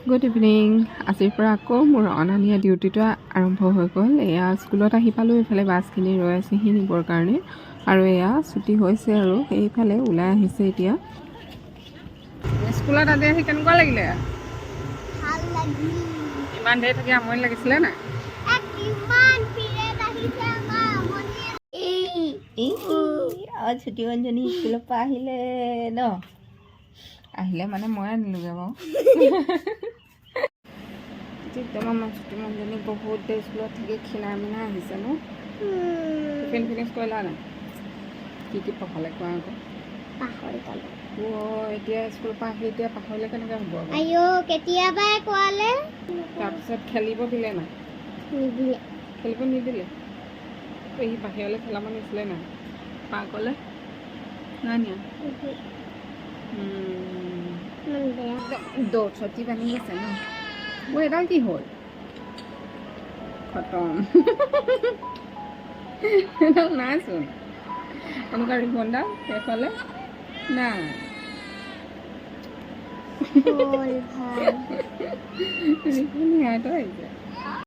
Good evening. আজিৰ পৰা আকৌ মোৰ অনা নিয়া ডিউটিটো আৰম্ভ হৈ গ'ল। এয়া স্কুলত আহি পালোঁ, এইফালে বাছখিনি ৰৈ আছেহি নিবৰ কাৰণে, আৰু এয়া ছুটি হৈছে আৰু এইফালে ওলাই আহিছে এতিয়া। স্কুলত আজি আহি কেনেকুৱা লাগিলে? ইমান দেৰি থাকি আমনি লাগিছিলে নাই? ছুটি অঞ্জনী স্কুলৰ পৰা আহিলে ন? আহিলে মানে মই আনিলোগৈ বাৰু। আমাৰ ছুটি অঞ্জনী বহুত দেৰি স্কুলত থাকি ক্ষীণাই মিনাই আহিছে ন? টিফিন ফিনিছ কৰিলা নাই? কি পঢ়ালে কোৱা আকৌ? পাহৰি পালোঁ। এতিয়া স্কুলৰ পৰা আহি এতিয়া পাহৰিলে কেনেকৈ হ'ব? কেতিয়াবাই কোৱালে। তাৰপিছত খেলিব দিলে নাই? নিদিলে। খেলিব নিদিলে? সি বাহিৰলৈ খেলাব নিছিলে নাই? পাৰ্কলৈ নাই নিয়া? দৌৰ চটি বান্ধি গৈছে ন? এডাল কি হ'ল? খতম। এডাল নাইচোন। এনেকুৱা ৰিবনডাল সেইফালে নাই। ৰিবন হেৰাই থৈ আহিছে।